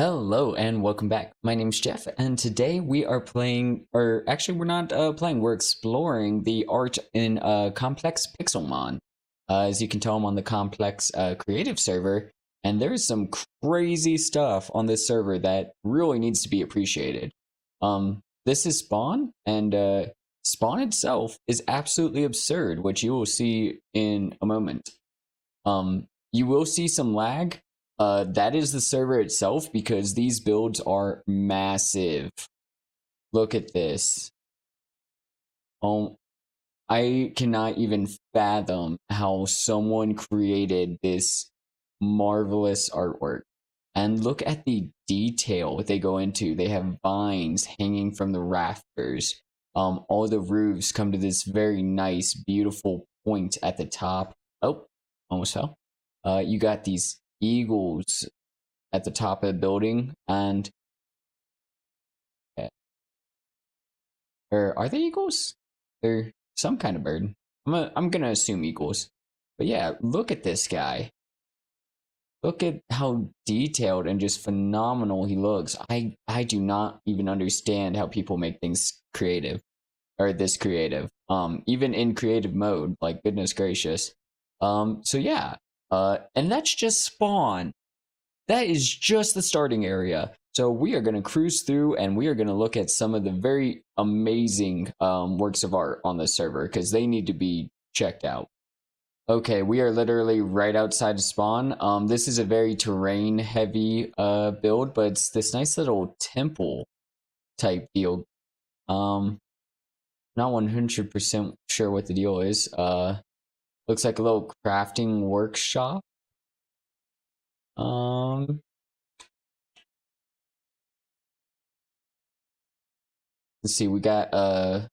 Hello and welcome back. My name's Jeff, and today we are playing, or actually, we're not playing. We're exploring the art in Complex Pixelmon. As you can tell, I'm on the Complex Creative server, and there's some crazy stuff on this server that really needs to be appreciated. This is Spawn, and Spawn itself is absolutely absurd, which you will see in a moment. You will see some lag. That is the server itself because these builds are massive. Look at this. I cannot even fathom how someone created this marvelous artwork. And look at the detail they go into. They have vines hanging from the rafters. All the roofs come to this very nice, beautiful point at the top. Oh, almost fell. You got these eagles at the top of the building, and or are they eagles? They're some kind of bird. I'm gonna assume eagles. But yeah, look at this guy. Look at how detailed and just phenomenal he looks. I do not even understand how people make things creative, or this creative. Even in creative mode, like goodness gracious. So yeah. And that's just Spawn. That is just the starting area. So we are going to cruise through and we are going to look at some of the very amazing works of art on this server because they need to be checked out. Okay, we are literally right outside of Spawn. This is a very terrain heavy build, but it's this nice little temple type deal. Not 100% sure what the deal is. Looks like a little crafting workshop. Let's see, we got I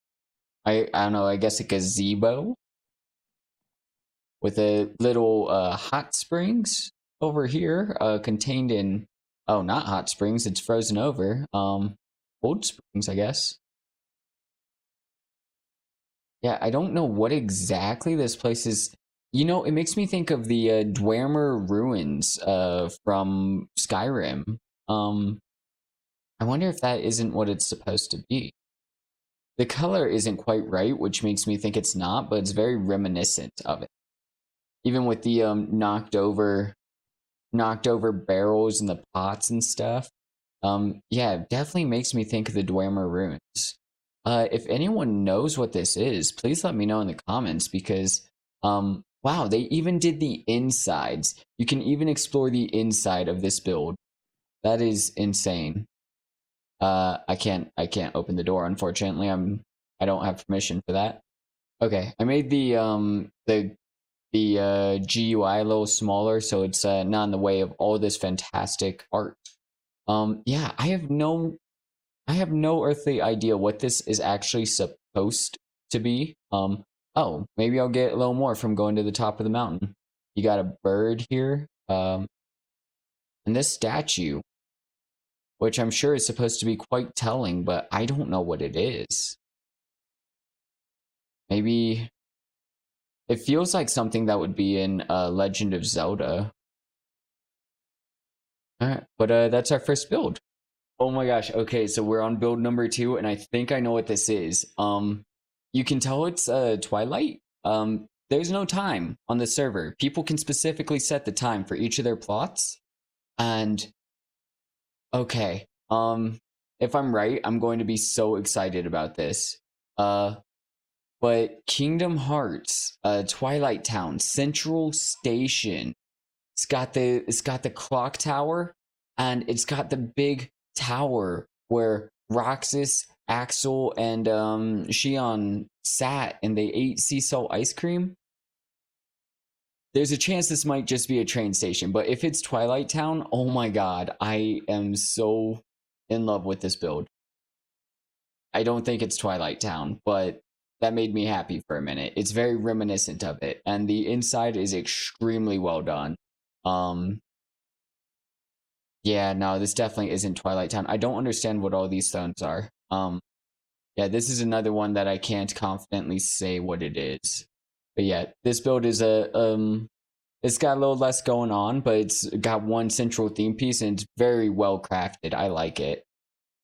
don't know, I guess a gazebo with a little hot springs over here, contained in, oh, not hot springs, it's frozen over. Cold springs, I guess. Yeah, I don't know what exactly this place is. You know, it makes me think of the Dwemer ruins from Skyrim. I wonder if that isn't what it's supposed to be. The color isn't quite right, which makes me think it's not, but it's very reminiscent of it. Even with the knocked over barrels and the pots and stuff. Yeah, it definitely makes me think of the Dwemer ruins. If anyone knows what this is, please let me know in the comments because, wow, they even did the insides. You can even explore the inside of this build. That is insane. I can't open the door, unfortunately. I don't have permission for that. Okay, I made the GUI a little smaller so it's not in the way of all this fantastic art. Yeah, I have no earthly idea what this is actually supposed to be. Oh, maybe I'll get a little more from going to the top of the mountain. You got a bird here. And this statue, which I'm sure is supposed to be quite telling, but I don't know what it is. Maybe it feels like something that would be in Legend of Zelda. All right, but that's our first build. Oh my gosh. Okay, so we're on build number 2, and I think I know what this is. You can tell it's Twilight. There's no time on the server. People can specifically set the time for each of their plots. And okay, if I'm right, I'm going to be so excited about this. But Kingdom Hearts, Twilight Town, Central Station. It's got the clock tower, and it's got the big tower where Roxas, Axel, and Xion sat and they ate sea salt ice cream. There's a chance this might just be a train station, but if it's Twilight Town, oh my god, I am so in love with this build. I don't think it's Twilight Town, but that made me happy for a minute. It's very reminiscent of it, and the inside is extremely well done. Yeah, no, this definitely isn't Twilight Town. I don't understand what all these stones are. Yeah, this is another one that I can't confidently say what it is. But yeah, this build is It's got a little less going on, but it's got one central theme piece and it's very well crafted. I like it.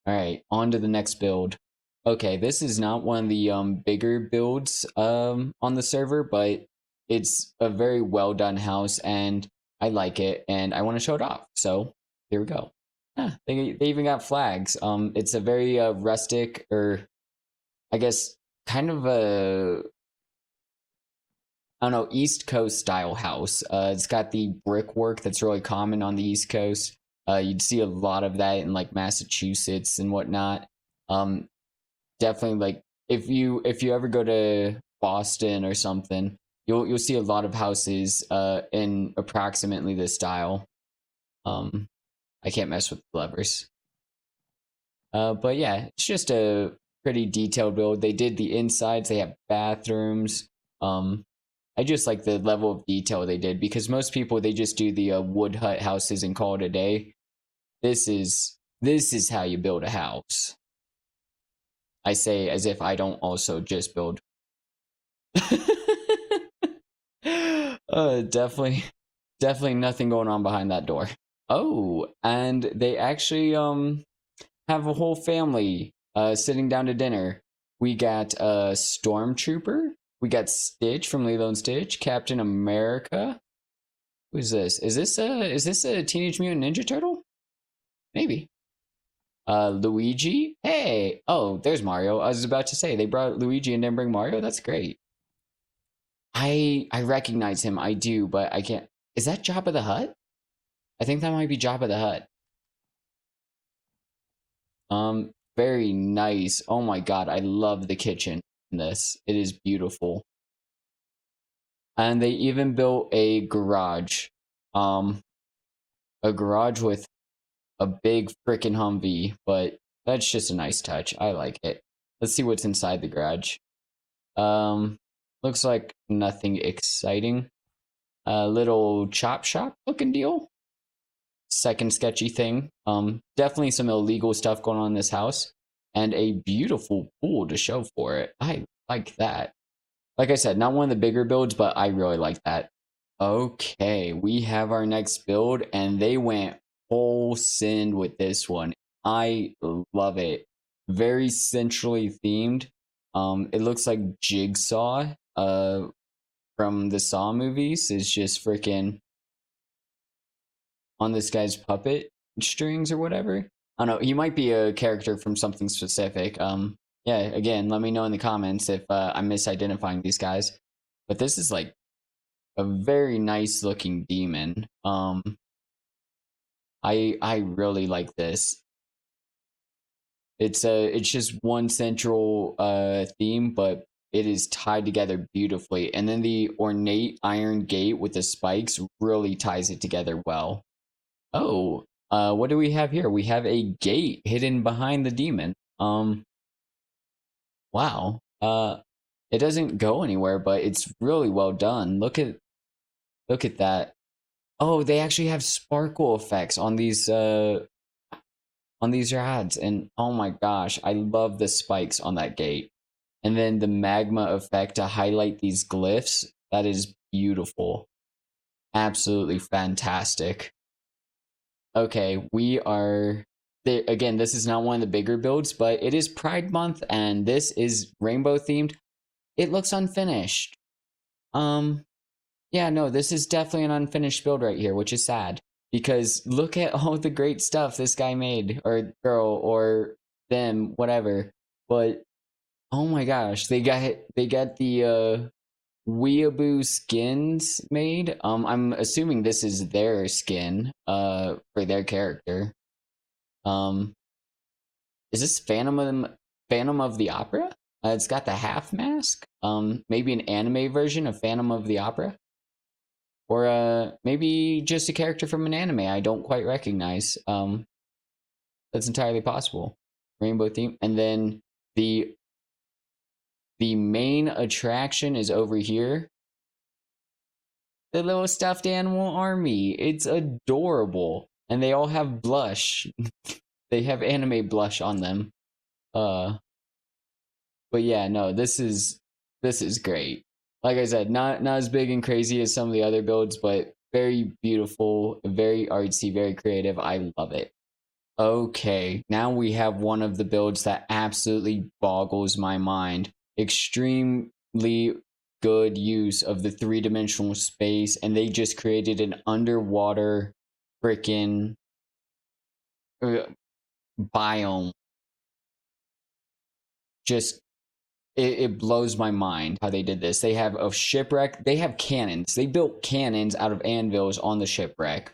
All right, on to the next build. Okay, this is not one of the bigger builds on the server, but it's a very well done house and I like it and I want to show it off. So here we go. Yeah, they even got flags. It's a very rustic, or I guess kind of a, I don't know, East Coast style house. It's got the brickwork that's really common on the East Coast. You'd see a lot of that in like Massachusetts and whatnot. Definitely, like if you ever go to Boston or something, you'll see a lot of houses in approximately this style. I can't mess with the levers. But yeah, it's just a pretty detailed build. They did the insides. They have bathrooms. I just like the level of detail they did, because most people, they just do the wood hut houses and call it a day. This is how you build a house. I say as if I don't also just build. Definitely nothing going on behind that door. Oh, and they actually have a whole family sitting down to dinner. We got a Stormtrooper. We got Stitch from Lilo and Stitch, Captain America. Who's this? Is this a Teenage Mutant Ninja Turtle? Maybe. Luigi. Hey. Oh, there's Mario. I was about to say they brought Luigi and didn't bring Mario. That's great. I recognize him. I do, but I can't. Is that Jabba the Hutt? I think that might be Jabba the Hutt. Very nice. Oh my god, I love the kitchen in this. It is beautiful. And they even built a garage. A garage with a big frickin' Humvee, but that's just a nice touch. I like it. Let's see what's inside the garage. Looks like nothing exciting. A little chop shop looking deal. Second sketchy thing. Definitely some illegal stuff going on in this house. And a beautiful pool to show for it. I like that. Like I said, not one of the bigger builds, but I really like that. Okay, we have our next build, and they went whole send with this one. I love it. Very centrally themed. It looks like Jigsaw from the Saw movies is just freaking on this guy's puppet strings or whatever. I don't know. He might be a character from something specific. Yeah, again, let me know in the comments if I'm misidentifying these guys. But this is like a very nice looking demon. I really like this. It's just one central theme, but it is tied together beautifully. And then the ornate iron gate with the spikes really ties it together well. Oh, what do we have here? We have a gate hidden behind the demon. Wow. It doesn't go anywhere, but it's really well done. Look at that. Oh, they actually have sparkle effects on these rods, and oh my gosh, I love the spikes on that gate. And then the magma effect to highlight these glyphs. That is beautiful. Absolutely fantastic. Okay, we are again, this is not one of the bigger builds, but it is Pride Month and this is rainbow themed. It looks unfinished. Yeah, no, this is definitely an unfinished build right here, which is sad. Because look at all the great stuff this guy made, or girl, or them, whatever. But oh my gosh, they got the weeaboo skins made. I'm assuming this is their skin for their character. Is this Phantom of the Opera? It's got the half mask. Maybe an anime version of Phantom of the Opera. Or maybe just a character from an anime I don't quite recognize. That's entirely possible. Rainbow theme. And then the main attraction is over here. The little stuffed animal army. It's adorable. And they all have blush. They have anime blush on them. But yeah, no, this is great. Like I said, not as big and crazy as some of the other builds, but very beautiful, very artsy, very creative. I love it. Okay, now we have one of the builds that absolutely boggles my mind. Extremely good use of the three-dimensional space, and they just created an underwater freaking biome. Just it blows my mind how they did this. They have a shipwreck. They have cannons. They built cannons out of anvils on the shipwreck.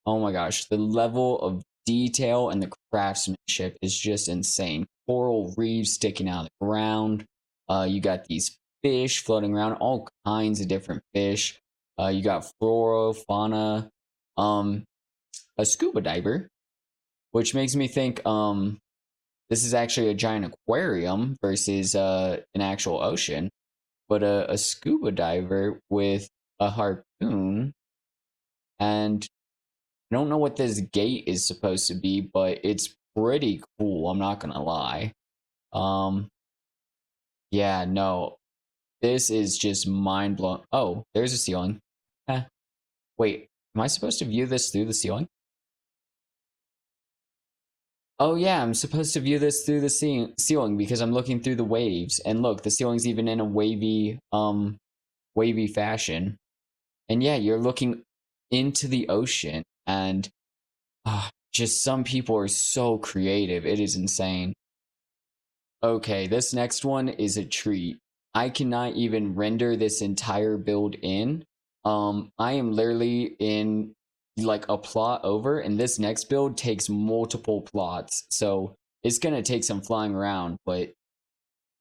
Oh my gosh, the level of detail and the craftsmanship is just insane. Coral reefs sticking out of the ground. You got these fish floating around, all kinds of different fish. You got flora, fauna, a scuba diver, which makes me think this is actually a giant aquarium versus an actual ocean. But a scuba diver with a harpoon, and I don't know what this gate is supposed to be, but it's pretty cool. I'm not gonna lie. Yeah, no, this is just mind blowing. Oh, there's a ceiling. Eh. Wait, am I supposed to view this through the ceiling? Oh yeah, I'm supposed to view this through the ceiling because I'm looking through the waves. And look, the ceiling's even in a wavy fashion. And yeah, you're looking into the ocean, and just some people are so creative. It is insane. Okay, this next one is a treat. I cannot even render this entire build in. I am literally in like a plot over, and this next build takes multiple plots. So it's gonna take some flying around, but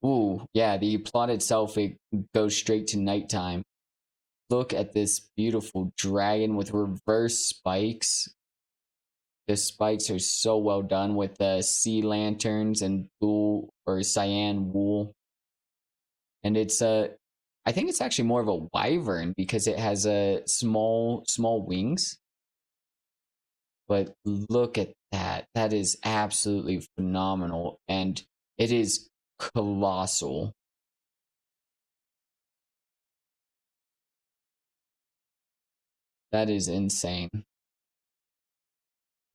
ooh, yeah, the plot itself, it goes straight to nighttime. Look at this beautiful dragon with reverse spikes. The spikes are so well done with the sea lanterns and blue or cyan wool. And it's I think it's actually more of a wyvern because it has a small wings. But look at that. That is absolutely phenomenal, and it is colossal. That is insane.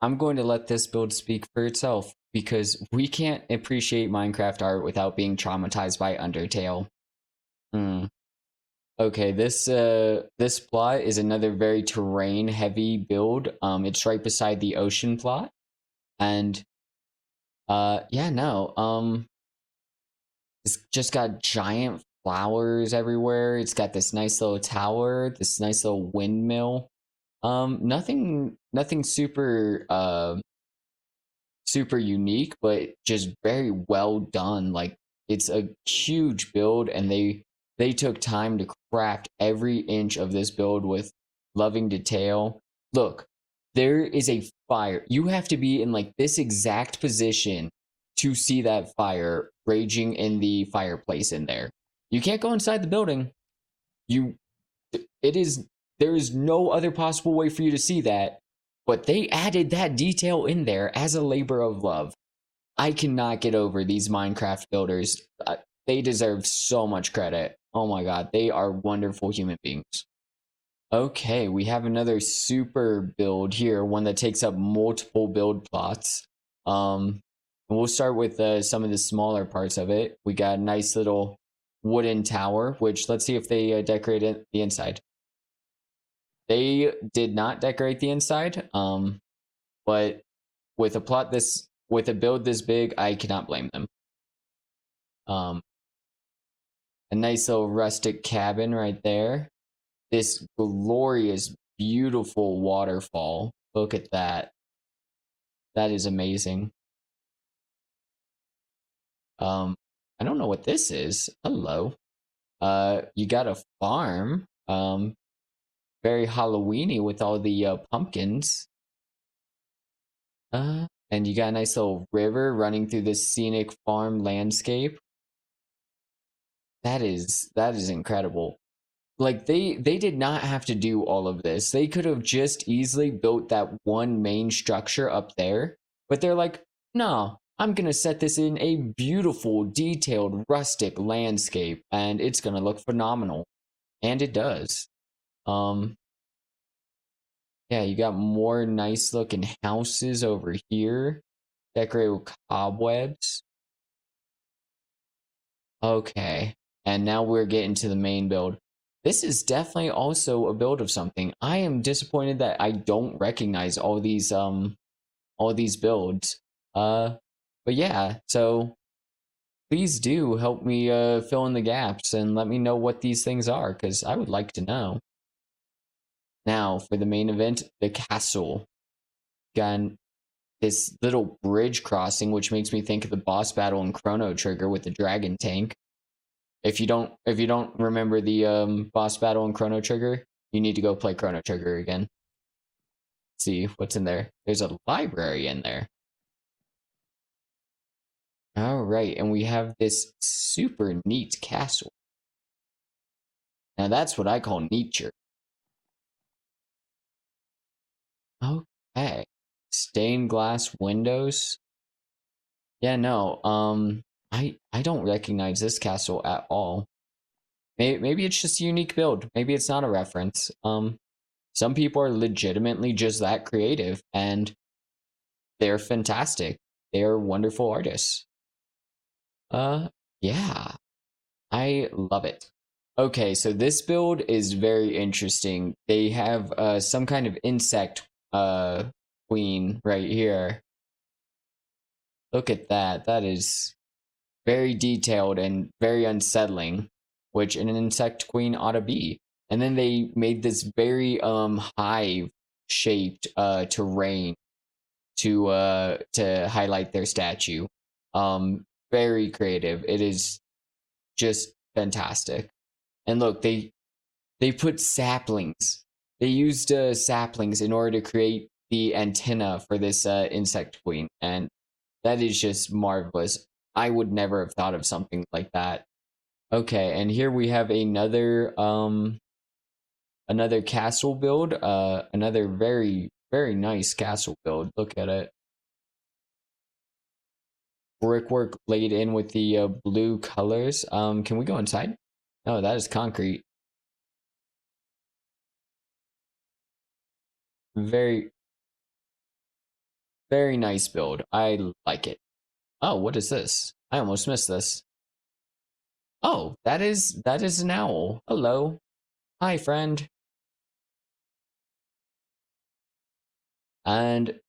I'm going to let this build speak for itself because we can't appreciate Minecraft art without being traumatized by Undertale. Hmm. Okay, this plot is another very terrain heavy build. It's right beside the ocean plot, and yeah, no, it's just got giant flowers everywhere. It's got this nice little tower, this nice little windmill. Nothing super super unique, but just very well done. Like it's a huge build, and they took time to craft every inch of this build with loving detail. Look, there is a fire. You have to be in like this exact position to see that fire raging in the fireplace in there. You can't go inside the building. You it is there is no other possible way for you to see that, but they added that detail in there as a labor of love. I cannot get over these Minecraft builders. They deserve so much credit. Oh my god, they are wonderful human beings. Okay, we have another super build here, one that takes up multiple build plots. We'll start with some of the smaller parts of it. We got a nice little wooden tower, which let's see if they decorated the inside. They did not decorate the inside, but with a build this big, I cannot blame them. A nice little rustic cabin right there. This glorious, beautiful waterfall. Look at that. That is amazing. I don't know what this is. Hello. You got a farm. Very Halloweeny with all the pumpkins. And you got a nice little river running through this scenic farm landscape. That is incredible. Like they did not have to do all of this. They could have just easily built that one main structure up there, but they're like, "No, I'm going to set this in a beautiful, detailed, rustic landscape and it's going to look phenomenal." And it does. Um Yeah, you got more nice looking houses over here. Decorated with cobwebs. Okay. And now we're getting to the main build. This is definitely also a build of something. I am disappointed that I don't recognize all these builds. But yeah, so please do help me fill in the gaps and let me know what these things are, because I would like to know. Now, for the main event, the castle. Got this little bridge crossing, which makes me think of the boss battle in Chrono Trigger with the dragon tank. If you don't remember the boss battle in Chrono Trigger, you need to go play Chrono Trigger again. See what's in there. There's a library in there. All right, and we have this super neat castle. Now that's what I call nature. Okay. Stained glass windows. Yeah, no. I don't recognize this castle at all. Maybe it's just a unique build. Maybe it's not a reference. Some people are legitimately just that creative, and they're fantastic. They're wonderful artists. Uh, yeah, I love it. Okay, so this build is very interesting. They have some kind of insect queen right here. Look at that. That is very detailed and very unsettling, which an insect queen ought to be. And then they made this very hive shaped terrain to highlight their statue. Very creative. It is just fantastic. And look, they put saplings. They used saplings in order to create the antenna for this insect queen, and that is just marvelous. I would never have thought of something like that. Okay, and here we have another castle build, another very nice castle build. Look at it. Brickwork laid in with the blue colors. Can we go inside? No, that is concrete. Very very nice build. I like it. Oh, what is this? I almost missed this. Oh, that is an owl. Hello. Hi, friend. And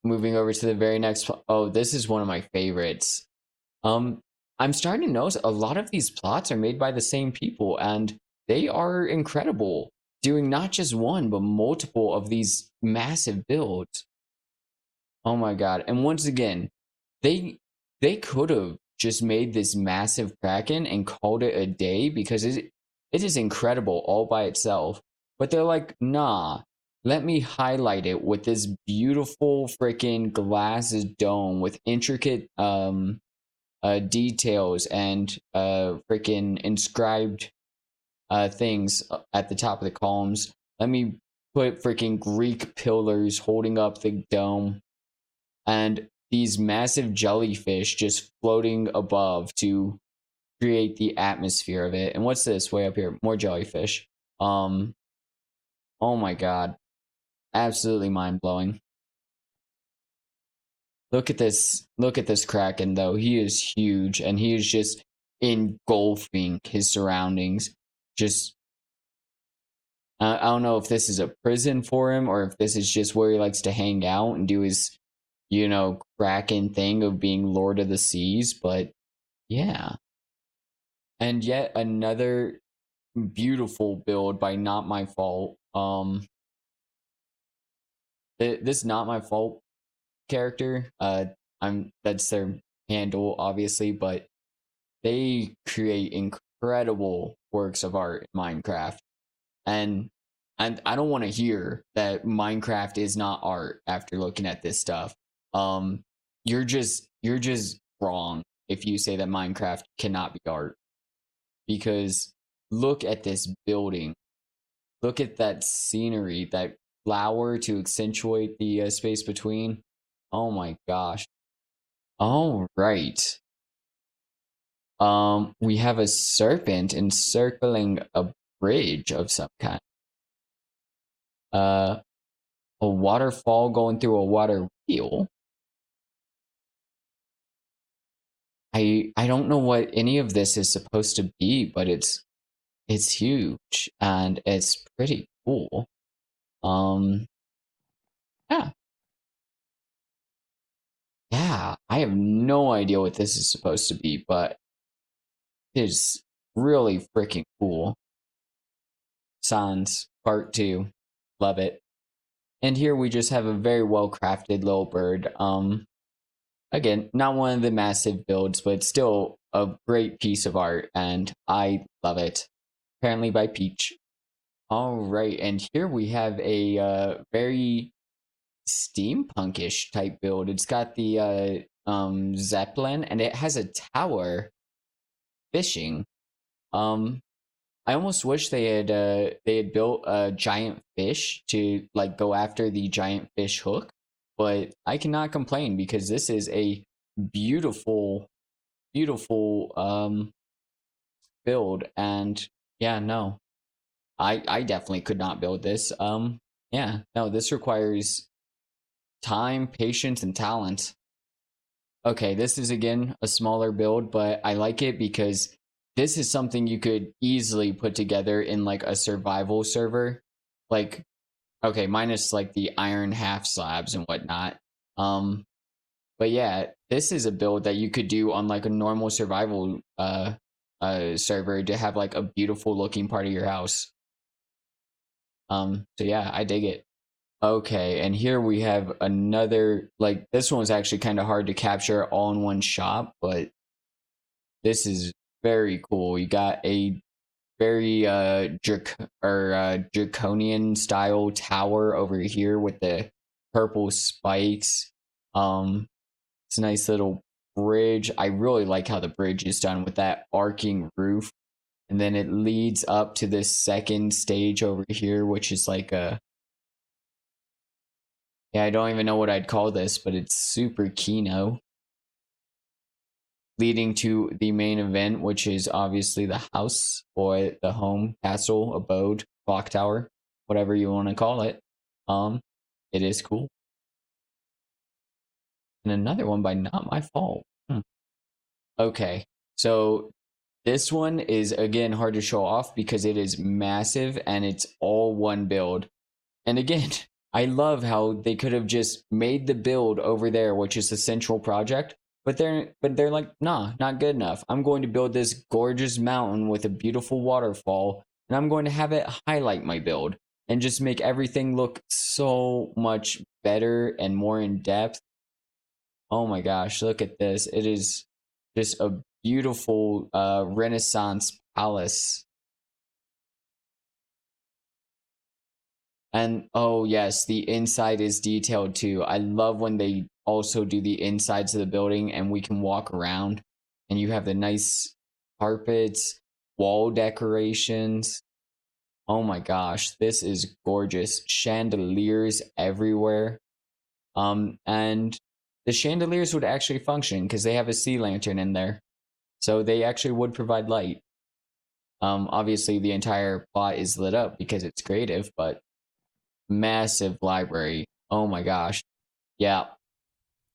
moving over to the very next. Oh, this is one of my favorites. Um, I'm starting to notice a lot of these plots are made by the same people, and they are incredible, doing not just one but multiple of these massive builds. Oh my god! And once again, they they could have just made this massive kraken and called it a day, because it is incredible all by itself. But they're like, nah, let me highlight it with this beautiful freaking glass dome with intricate details and freaking inscribed things at the top of the columns. Let me put freaking Greek pillars holding up the dome, and these massive jellyfish just floating above to create the atmosphere of it. And what's this way up here? More jellyfish. Um, oh my god, absolutely mind blowing. Look at this. Look at this Kraken though. He is huge, and he is just engulfing his surroundings. Just I don't know if this is a prison for him or if this is just where he likes to hang out and do his, Kraken thing of being Lord of the Seas. But yeah. And yet another beautiful build by NotMyFault. This NotMyFault character, that's their handle, obviously, but they create incredible works of art in Minecraft. And I don't want to hear that Minecraft is not art after looking at this stuff. Um, you're just wrong if you say that Minecraft cannot be art, because look at this building. Look at that scenery, that flower to accentuate the space between. Oh my gosh. All right. We have a serpent encircling a bridge of some kind. Uh, A waterfall going through a water wheel. I don't know what any of this is supposed to be, but it's huge and it's pretty cool. Yeah. Yeah, I have no idea what this is supposed to be, but it's really freaking cool. Sans Part 2. Love it. And here we just have a very well crafted little bird. Again, not one of the massive builds, but still a great piece of art, and I love it. Apparently by Peach. All right, and here we have a very steampunkish type build. It's got the Zeppelin, and it has a tower fishing. I almost wish they had built a giant fish to like go after the giant fish hook, but I cannot complain because this is a beautiful, beautiful build, and yeah, no, I definitely could not build this. Yeah, no, this requires time, patience, and talent. Okay, this is again a smaller build, but I like it because this is something you could easily put together in like a survival server. Like, okay, minus like the iron half slabs and whatnot. But yeah, this is a build that you could do on like a normal survival server to have like a beautiful looking part of your house. So yeah, I dig it. Okay, and here we have another, like, this one was actually kind of hard to capture all in one shot, but this is very cool. You got a very draconian style tower over here with the purple spikes. It's a nice little bridge. I really like how the bridge is done with that arcing roof. And then it leads up to this second stage over here, which is like a, yeah, I don't even know what I'd call this, but it's super Kino. Leading to the main event, which is obviously the house or the home, castle, abode, clock tower, whatever you want to call it. It is cool. And another one by NotMyFault. Okay, so this one is again hard to show off because it is massive and it's all one build. And again, I love how they could have just made the build over there, which is the central project, but they're like, nah, not good enough. I'm going to build this gorgeous mountain with a beautiful waterfall, and I'm going to have it highlight my build and just make everything look so much better and more in depth. Oh my gosh, look at this. It is just a beautiful Renaissance palace. And oh yes, the inside is detailed too. I love when they also do the insides of the building and we can walk around and you have the nice carpets, wall decorations. Oh my gosh, this is gorgeous. Chandeliers everywhere. And the chandeliers would actually function because they have a sea lantern in there. So they actually would provide light. Obviously the entire plot is lit up because it's creative, but massive library. Oh my gosh. Yeah.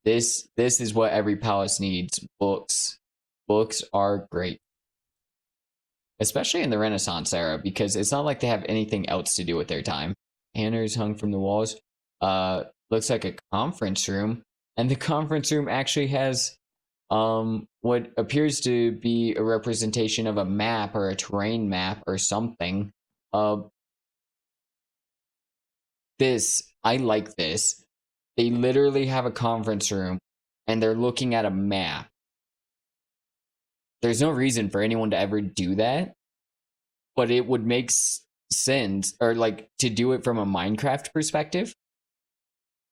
This is what every palace needs. Books. Books are great. Especially in the Renaissance era, because it's not like they have anything else to do with their time. Banners hung from the walls. Looks like a conference room. And the conference room actually has what appears to be a representation of a map or a terrain map or something. I like this. They literally have a conference room and they're looking at a map. There's no reason for anyone to ever do that, but it would make sense, or like to do it from a Minecraft perspective.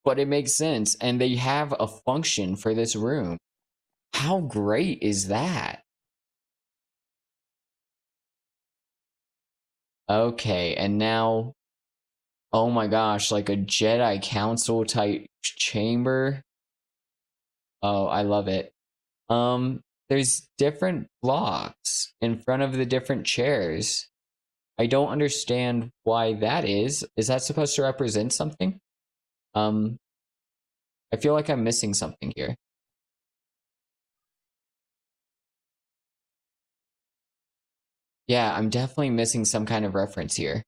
But it makes sense, and they have a function for this room. How great is that? Okay, and now, oh my gosh, like a Jedi Council type chamber. Oh, I love it. There's different blocks in front of the different chairs. I don't understand why that is. Is that supposed to represent something? I feel like I'm missing something here. Yeah, I'm definitely missing some kind of reference here.